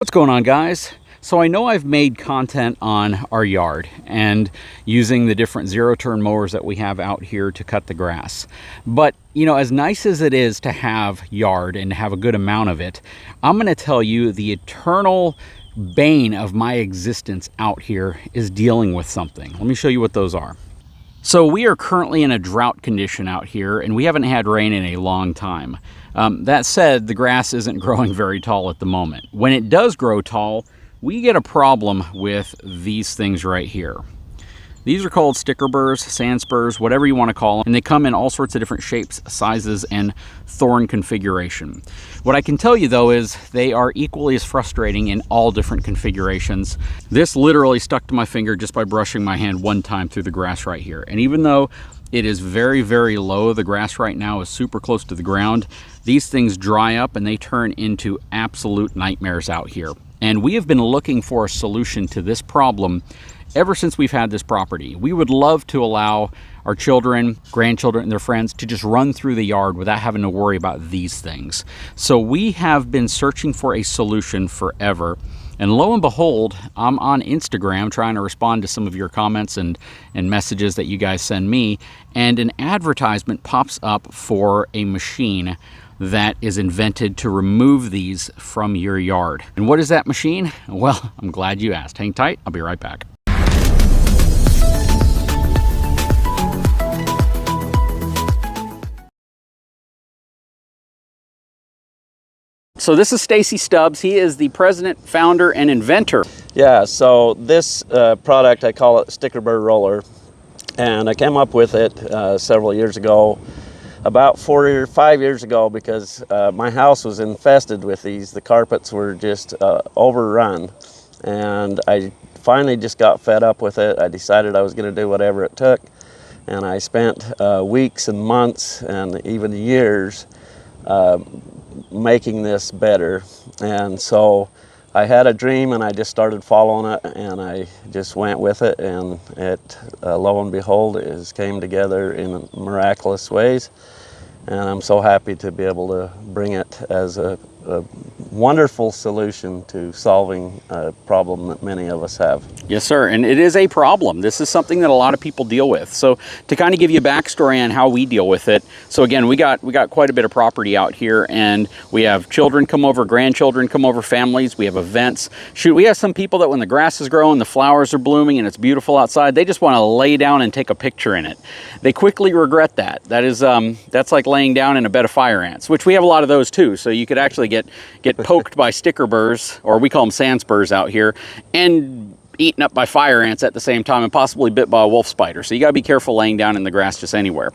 What's going on, guys? So I know I've made content on our yard and using the different zero-turn mowers that we have out here to cut the grass. But, you know, as nice as it is to have yard and have a good amount of it, I'm going to tell you the eternal bane of my existence out here is dealing with something. Let me show you what those are. So we are currently in a drought condition out here, and we haven't had rain in a long time. That said, the grass isn't growing very tall at the moment. When it does grow tall, we get a problem with these things right here. These are called sticker burrs, sand spurs, whatever you want to call them, and they come in all sorts of different shapes, sizes, and thorn configuration. What I can tell you though is they are equally as frustrating in all different configurations. This literally stuck to my finger just by brushing my hand one time through the grass right here. And even though it is very, very low, the grass right now is super close to the ground, these things dry up and they turn into absolute nightmares out here. And we have been looking for a solution to this problem ever since we've had this property. We would love to allow our children, grandchildren, and their friends to just run through the yard without having to worry about these things. So we have been searching for a solution forever. And lo and behold, I'm on Instagram trying to respond to some of your comments and messages that you guys send me, and an advertisement pops up for a machine that is invented to remove these from your yard. And what is that machine? Well, I'm glad you asked. Hang tight, I'll be right back. So this is Stacy Stubbs. He is the president, founder, and inventor. Yeah, so this product, I call it sticker burr roller. And I came up with it several years ago, about 4 or 5 years ago, because my house was infested with these. The carpets were just overrun. And I finally just got fed up with it. I decided I was going to do whatever it took. And I spent weeks and months and even years making this better. And so I had a dream and I just started following it, and I just went with it, and it lo and behold it came together in miraculous ways. And I'm so happy to be able to bring it as a wonderful solution to solving a problem that many of us have. Yes, sir, and it is a problem. This is something that a lot of people deal with. So to kind of give you a backstory on how we deal with it, so again, we got quite a bit of property out here, and we have children come over, grandchildren come over, families, we have events. Shoot, we have some people that when the grass is growing, the flowers are blooming, and it's beautiful outside, they just want to lay down and take a picture in it. They quickly regret that. That's like laying down in a bed of fire ants, which we have a lot of those too. So you could actually get poked by sticker burrs, or we call them sand spurs out here, and eaten up by fire ants at the same time, and possibly bit by a wolf spider. So you gotta be careful laying down in the grass just anywhere.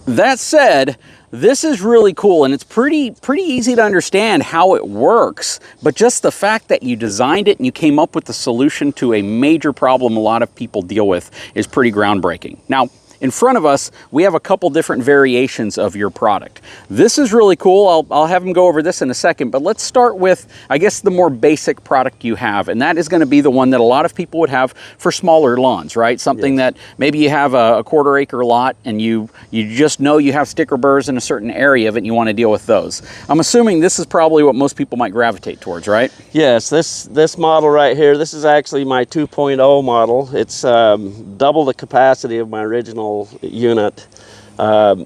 That said, this is really cool, and it's pretty easy to understand how it works, but just the fact that you designed it and you came up with the solution to a major problem a lot of people deal with is pretty groundbreaking. Now, in front of us, we have a couple different variations of your product. This is really cool. I'll have them go over this in a second, but let's start with, I guess, the more basic product you have, and that is going to be the one that a lot of people would have for smaller lawns, right? Something that maybe you have a quarter-acre lot, and you just know you have sticker burrs in a certain area of it, and you want to deal with those. I'm assuming this is probably what most people might gravitate towards, right? Yes, this model right here, this is actually my 2.0 model. It's double the capacity of my original unit.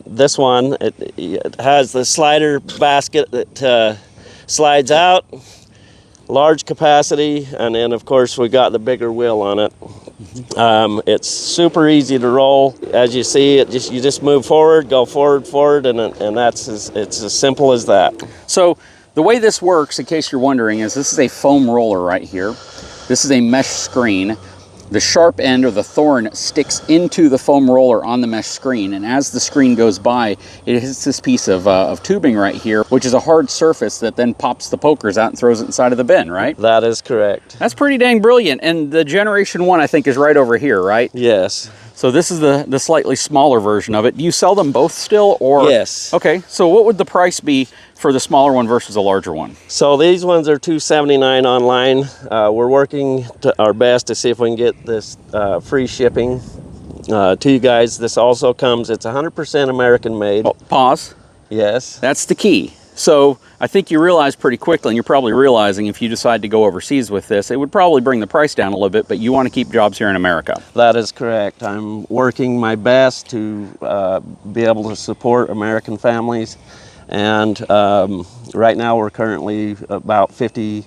This one, it has the slider basket that slides out, large capacity, and then of course we got the bigger wheel on it. It's super easy to roll. As you see, you just move forward, go forward, and it's as simple as that. So the way this works, in case you're wondering, is this is a foam roller right here. This is a mesh screen. The sharp end, or the thorn, sticks into the foam roller on the mesh screen, and as the screen goes by, it hits this piece of tubing right here, which is a hard surface that then pops the pokers out and throws it inside of the bin, right? That is correct. That's pretty dang brilliant, and the generation 1, I think, is right over here, right? Yes. So this is the slightly smaller version of it. Do you sell them both still, or? Yes. Okay, so what would the price be for the smaller one versus a larger one? So these ones are $279 online. We're working our best to see if we can get this free shipping to you guys. This also comes, it's 100% American made. Oh, pause. Yes. That's the key. So I think you realize pretty quickly, and you're probably realizing if you decide to go overseas with this, it would probably bring the price down a little bit, but you want to keep jobs here in America. That is correct. I'm working my best to be able to support American families. And right now we're currently about 50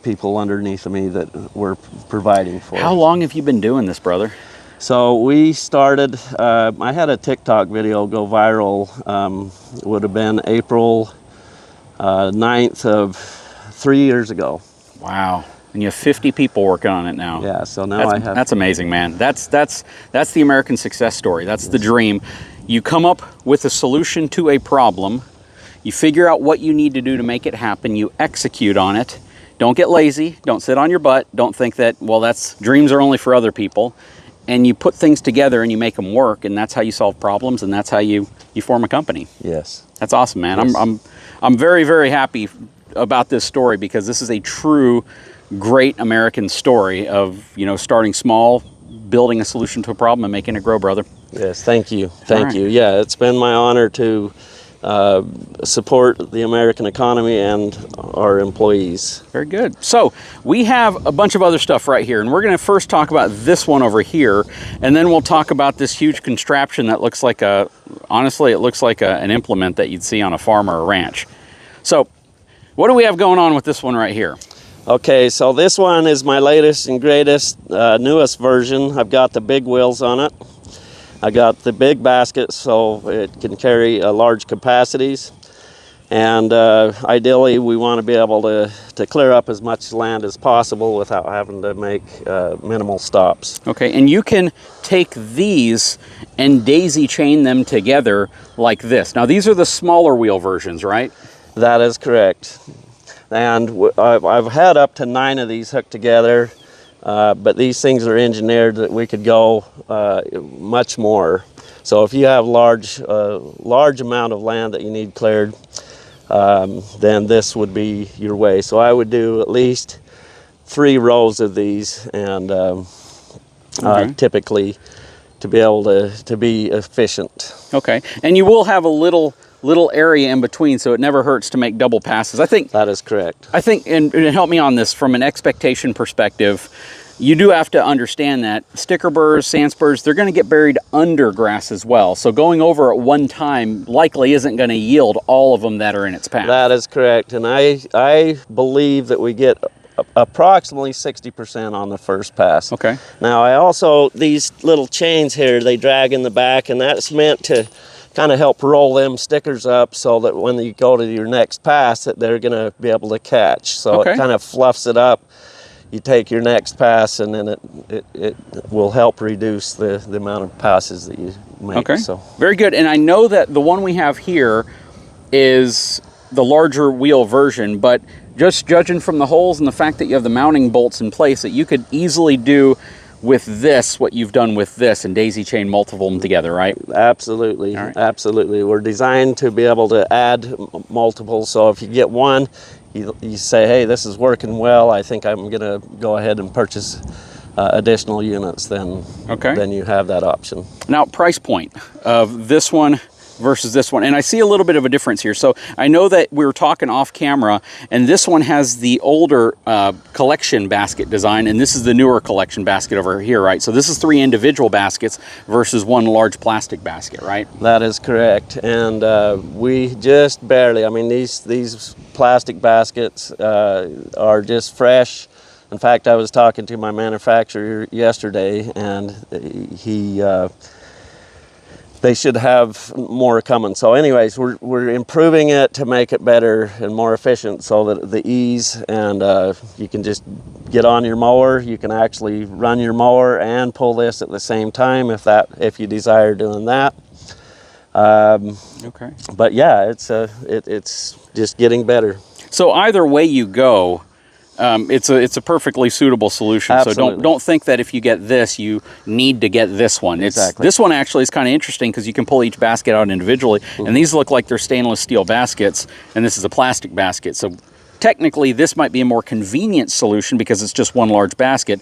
people underneath of me that we're providing for. How long have you been doing this, brother? So we started, I had a TikTok video go viral, it would have been April 9th of 3 years ago. Wow. And you have 50 people working on it now. Yeah, so now That's amazing, man. That's the American success story. That's the dream. You come up with a solution to a problem, you figure out what you need to do to make it happen, you execute on it. Don't get lazy, don't sit on your butt, don't think that, well, dreams are only for other people. And you put things together and you make them work, and that's how you solve problems, and that's how you form a company. Yes. That's awesome, man. Yes. I'm very, very happy about this story, because this is a true great American story of, starting small, building a solution to a problem and making it grow, brother. Yes, thank you. Thank you. Yeah, it's been my honor to support the American economy and our employees. Very good. So we have a bunch of other stuff right here, and we're going to first talk about this one over here, and then we'll talk about this huge contraption that looks like honestly, it looks like an implement that you'd see on a farm or a ranch. So what do we have going on with this one right here? Okay, so this one is my latest and greatest, newest version. I've got the big wheels on it. I got the big basket so it can carry large capacities, and ideally we want to be able to clear up as much land as possible without having to make minimal stops. Okay, and you can take these and daisy chain them together like this. Now these are the smaller wheel versions, right? That is correct. And I've had up to 9 of these hooked together. But these things are engineered that we could go much more. So if you have large amount of land that you need cleared, then this would be your way. So I would do at least 3 rows of these, and typically to be able to be efficient. Okay, and you will have a little area in between, so it never hurts to make double passes. I think that is correct. I think, and help me on this from an expectation perspective, you do have to understand that sticker burrs, sand spurs, they're going to get buried under grass as well. So going over at one time likely isn't going to yield all of them that are in its path. That is correct, and I believe that we get approximately 60% on the first pass. Okay. Now these little chains here, they drag in the back, and that's meant to kind of help roll them stickers up so that when you go to your next pass that they're going to be able to catch. So it kind of fluffs it up. You take your next pass, and then it will help reduce the amount of passes that you make. Okay, so very good. And I know that the one we have here is the larger wheel version, but just judging from the holes and the fact that you have the mounting bolts in place, that you could easily do with this what you've done with this and daisy chain multiple of them together, right? Absolutely. Right. Absolutely. We're designed to be able to add multiples, so if you get one, you say, hey, this is working well, I think I'm going to go ahead and purchase additional units, then you have that option. Now, price point of this one versus this one, and I see a little bit of a difference here. So I know that we were talking off camera, and this one has the older collection basket design, and this is the newer collection basket over here, right? So this is 3 individual baskets versus 1 large plastic basket, right? That is correct, and we just barely, I mean, these plastic baskets are just fresh. In fact, I was talking to my manufacturer yesterday, and they should have more coming. So anyways, we're improving it to make it better and more efficient, so that the ease, and you can just get on your mower. You can actually run your mower and pull this at the same time if you desire doing that. Okay. But yeah, it's just getting better. So either way you go, it's a perfectly suitable solution. Absolutely. So don't think that if you get this, you need to get this one. Exactly. This one actually is kind of interesting because you can pull each basket out individually, and these look like they're stainless steel baskets, and this is a plastic basket. So technically, this might be a more convenient solution because it's just one large basket,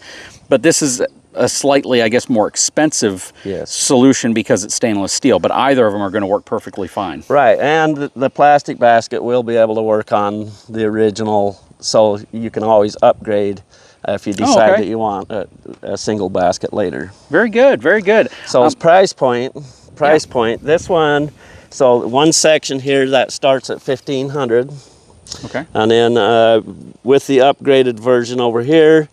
but this is a slightly, I guess, more expensive Yes. solution because it's stainless steel, but either of them are going to work perfectly fine. Right, and the plastic basket will be able to work on the original, so you can always upgrade if you decide okay. that you want a single basket later. Very good, very good. So it's price point, this one, so one section here that starts at $1,500. Okay. And then with the upgraded version over here,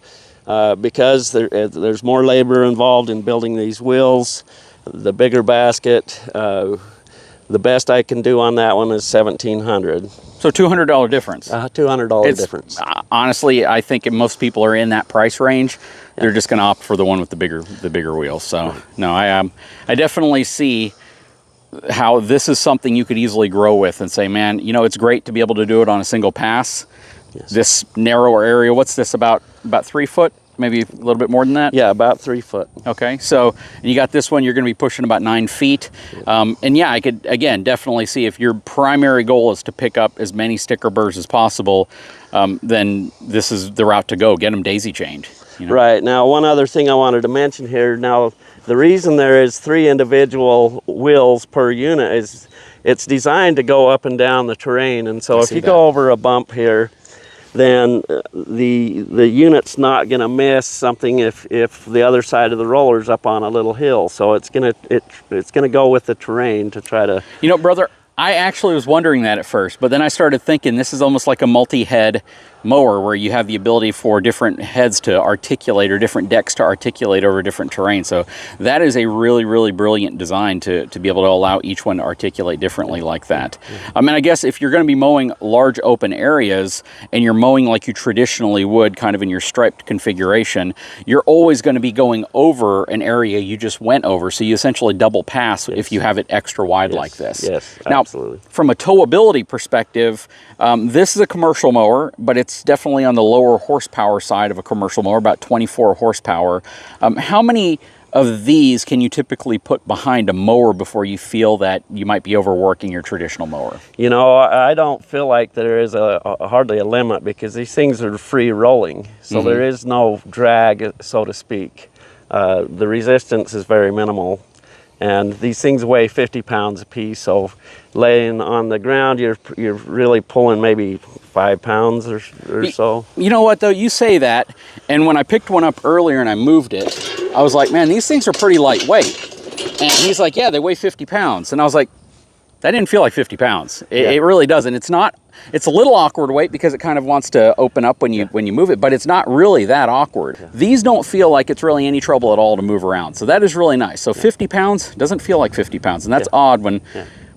because there's more labor involved in building these wheels, the bigger basket, the best I can do on that one is $1,700. So $200 difference. $200 difference. Honestly, I think if most people are in that price range, they're just going to opt for the one with the bigger wheels. So no, I definitely see how this is something you could easily grow with and say, man, you know, it's great to be able to do it on a single pass. Yes. This narrower area, what's this, about 3 foot? Maybe a little bit more than that? Yeah, about 3 foot. Okay, so and you got this one, you're going to be pushing about 9 feet. And yeah, I could, again, definitely see if your primary goal is to pick up as many sticker burrs as possible, then this is the route to go. Get them daisy chained. You know? Right. Now, one other thing I wanted to mention here. Now, the reason there is 3 individual wheels per unit is it's designed to go up and down the terrain. And so if you go over a bump here, then the unit's not going to miss something if the other side of the roller's up on a little hill. So it's gonna go with the terrain to try to. You know, brother, I actually was wondering that at first, but then I started thinking this is almost like a multi-head mower where you have the ability for different heads to articulate or different decks to articulate over different terrain. So that is a really, really brilliant design to be able to allow each one to articulate differently like that. I mean, I guess if you're going to be mowing large open areas and you're mowing like you traditionally would kind of in your striped configuration, you're always going to be going over an area you just went over. So you essentially double pass if you have it extra wide like this. Yes, now, absolutely. From a towability perspective, this is a commercial mower, but it's definitely on the lower horsepower side of a commercial mower, about 24 horsepower. How many of these can you typically put behind a mower before you feel that you might be overworking your traditional mower? You know, I don't feel like there is hardly a limit because these things are free rolling. So there is no drag, so to speak. The resistance is very minimal. And these things weigh 50 pounds a piece, so laying on the ground, you're really pulling maybe 5 pounds or so. You know what, though? You say that, and when I picked one up earlier and I moved it, I was like, man, these things are pretty lightweight. And he's like, yeah, they weigh 50 pounds. And I was like, that didn't feel like 50 pounds. It really doesn't. It's not. It's a little awkward weight because it kind of wants to open up when you move it, but it's not really that awkward. These don't feel like it's really any trouble at all to move around. So that is really nice. So 50 pounds doesn't feel like 50 pounds. And that's odd when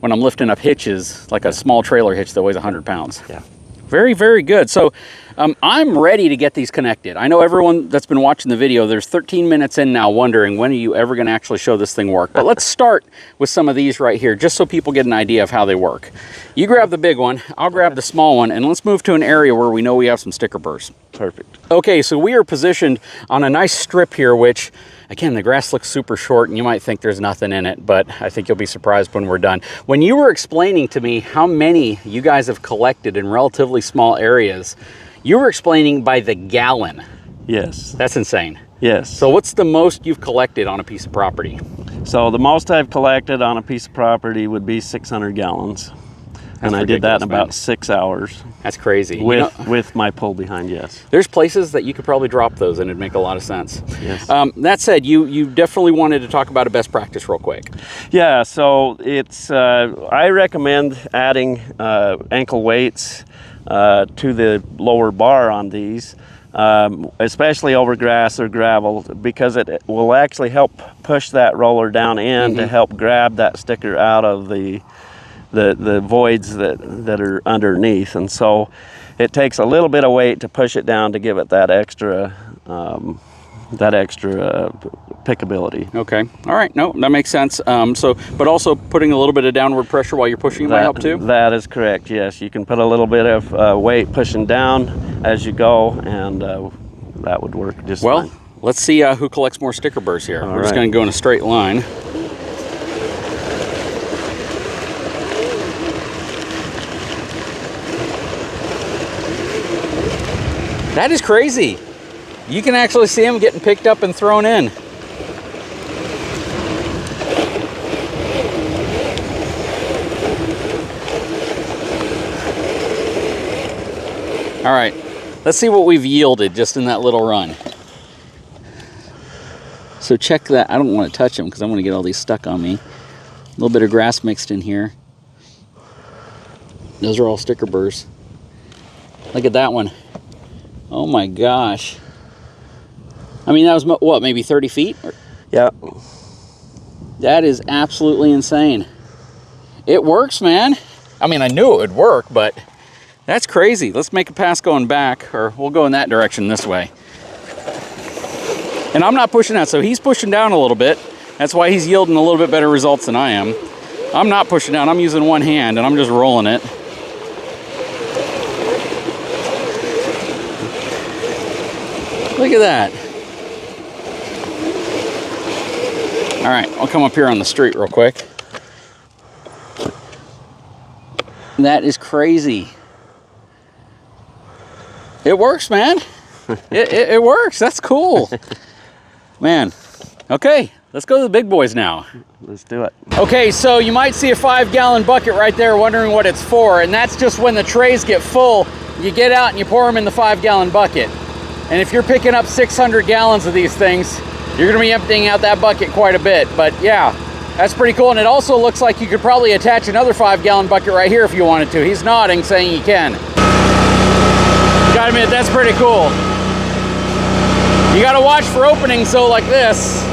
I'm lifting up hitches, like a small trailer hitch that weighs 100 pounds. Yeah. Very, very good. So I'm ready to get these connected. I know everyone that's been watching the video, there's 13 minutes in now wondering when are you ever going to actually show this thing work. But let's start with some of these right here, just so people get an idea of how they work. You grab the big one, I'll grab the small one, and let's move to an area where we know we have some sticker burrs. Perfect. Okay, so we are positioned on a nice strip here, which, again, the grass looks super short and you might think there's nothing in it, but I think you'll be surprised when we're done. When you were explaining to me how many you guys have collected in relatively small areas, you were explaining by the gallon. Yes. That's insane. Yes. So what's the most you've collected on a piece of property? So the most I've collected on a piece of property would be 600 gallons. And I did that in about 6 hours. That's crazy. With my pull behind, yes. There's places that you could probably drop those and it'd make a lot of sense. Yes. That said, you definitely wanted to talk about a best practice real quick. Yeah, so it's, I recommend adding ankle weights to the lower bar on these, especially over grass or gravel, because it will actually help push that roller down in to help grab that sticker out of the voids that are underneath. And so it takes a little bit of weight to push it down to give it that extra pickability. Okay. All right. No, that makes sense. But also putting a little bit of downward pressure while you're pushing might help too? That is correct, yes. You can put a little bit of weight pushing down as you go, and that would work just fine. Well, let's see who collects more sticker burrs here. We're just going to go in a straight line. That is crazy. You can actually see them getting picked up and thrown in. All right, let's see what we've yielded just in that little run. So check that. I don't want to touch them because I want to get all these stuck on me. A little bit of grass mixed in here. Those are all sticker burrs. Look at that one. Oh my gosh. I mean, that was what, maybe 30 feet? Yeah. That is absolutely insane. It works, man. I mean, I knew it would work, but that's crazy. Let's make a pass going back, or we'll go in that direction this way. And I'm not pushing out, so he's pushing down a little bit. That's why he's yielding a little bit better results than I am. I'm not pushing down, I'm using one hand and I'm just rolling it. Look at that. All right, I'll come up here on the street real quick. That is crazy. It works, man. It works. That's cool. Man. Okay, let's go to the big boys now. Let's do it. Okay, so you might see a 5-gallon bucket right there wondering what it's for, and that's just when the trays get full, you get out and you pour them in the 5-gallon bucket. And if you're picking up 600 gallons of these things, you're gonna be emptying out that bucket quite a bit. But yeah, that's pretty cool. And it also looks like you could probably attach another 5-gallon bucket right here if you wanted to. He's nodding, saying you can. Gotta admit, that's pretty cool. You gotta watch for openings though, like this.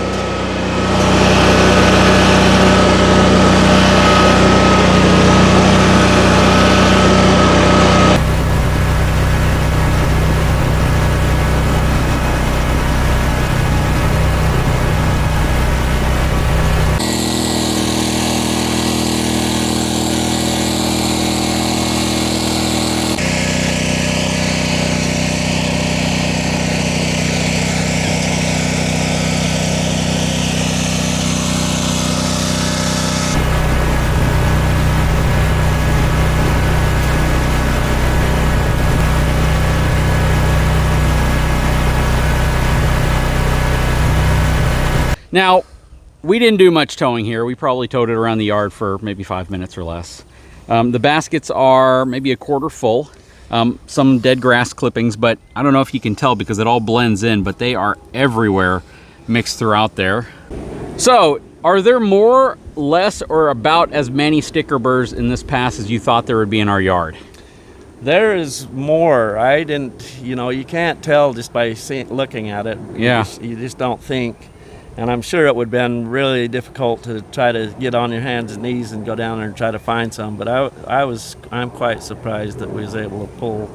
Now, we didn't do much towing here. We probably towed it around the yard for maybe 5 minutes or less. The baskets are maybe a quarter full. Some dead grass clippings, but I don't know if you can tell because it all blends in, but they are everywhere mixed throughout there. So, are there more, less, or about as many sticker burrs in this pass as you thought there would be in our yard? There is more. I didn't, you know, you can't tell just by looking at it. Yeah. You just don't think. And I'm sure it would have been really difficult to try to get on your hands and knees and go down there and try to find some. But I'm quite surprised that we was able to pull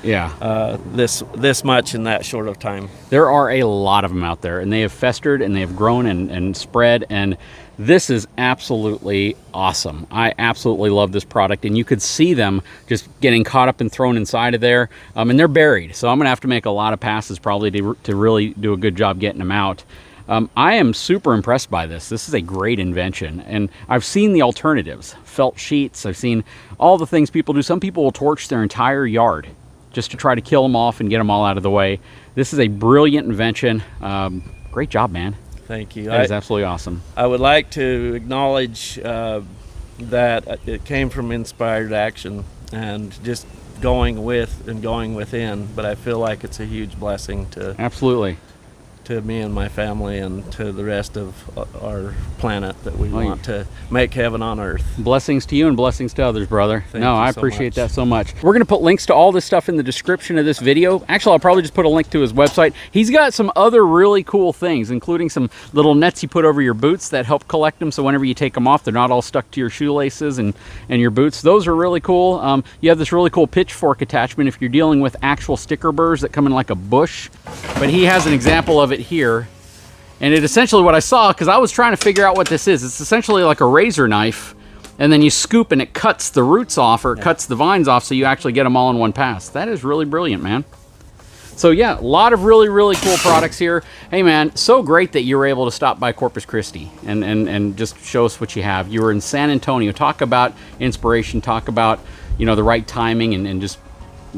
this much in that short of time. There are a lot of them out there, and they have festered and they have grown and spread, and this is absolutely awesome. I absolutely love this product, and you could see them just getting caught up and thrown inside of there, and they're buried. So I'm gonna have to make a lot of passes probably to really do a good job getting them out. I am super impressed by this. This is a great invention, and I've seen the alternatives. Felt sheets, I've seen all the things people do. Some people will torch their entire yard just to try to kill them off and get them all out of the way. This is a brilliant invention. Great job, man. Thank you. That is absolutely awesome. I would like to acknowledge that it came from inspired action and just going with and going within, but I feel like it's a huge blessing to Absolutely. to me and my family and to the rest of our planet that we want to make heaven on earth. Blessings to you and blessings to others, brother. Thank you I so appreciate much. that so much. We're going to put links to all this stuff in the description of this video. Actually, I'll probably just put a link to his website. He's got some other really cool things, including some little nets you put over your boots that help collect them, so whenever you take them off, they're not all stuck to your shoelaces and your boots. Those are really cool. You have this really cool pitchfork attachment if you're dealing with actual sticker burrs that come in like a bush. But he has an example of it here. And it essentially, what I saw, because I was trying to figure out what this is, it's essentially like a razor knife, and then you scoop and it cuts the roots off, or it cuts the vines off, so you actually get them all in one pass. That is really brilliant, man. So yeah, a lot of really, really cool products here. Hey man, so great that you were able to stop by Corpus Christi and just show us what you have. You were in San Antonio. Talk about inspiration, talk about, you know, the right timing and just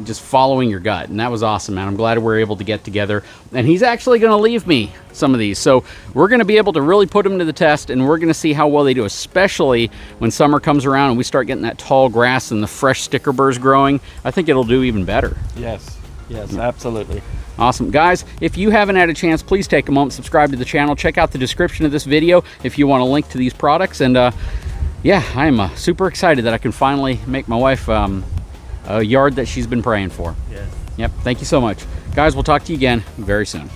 just following your gut. And that was awesome, man. I'm glad we were able to get together. And he's actually going to leave me some of these. So we're going to be able to really put them to the test, and we're going to see how well they do, especially when summer comes around and we start getting that tall grass and the fresh sticker burrs growing. I think it'll do even better. Yes, absolutely. Awesome. Guys, if you haven't had a chance, please take a moment, subscribe to the channel, check out the description of this video if you want a link to these products. And yeah, I'm super excited that I can finally make my wife a yard that she's been praying for. Yes. Yep. Thank you so much. Guys, we'll talk to you again very soon.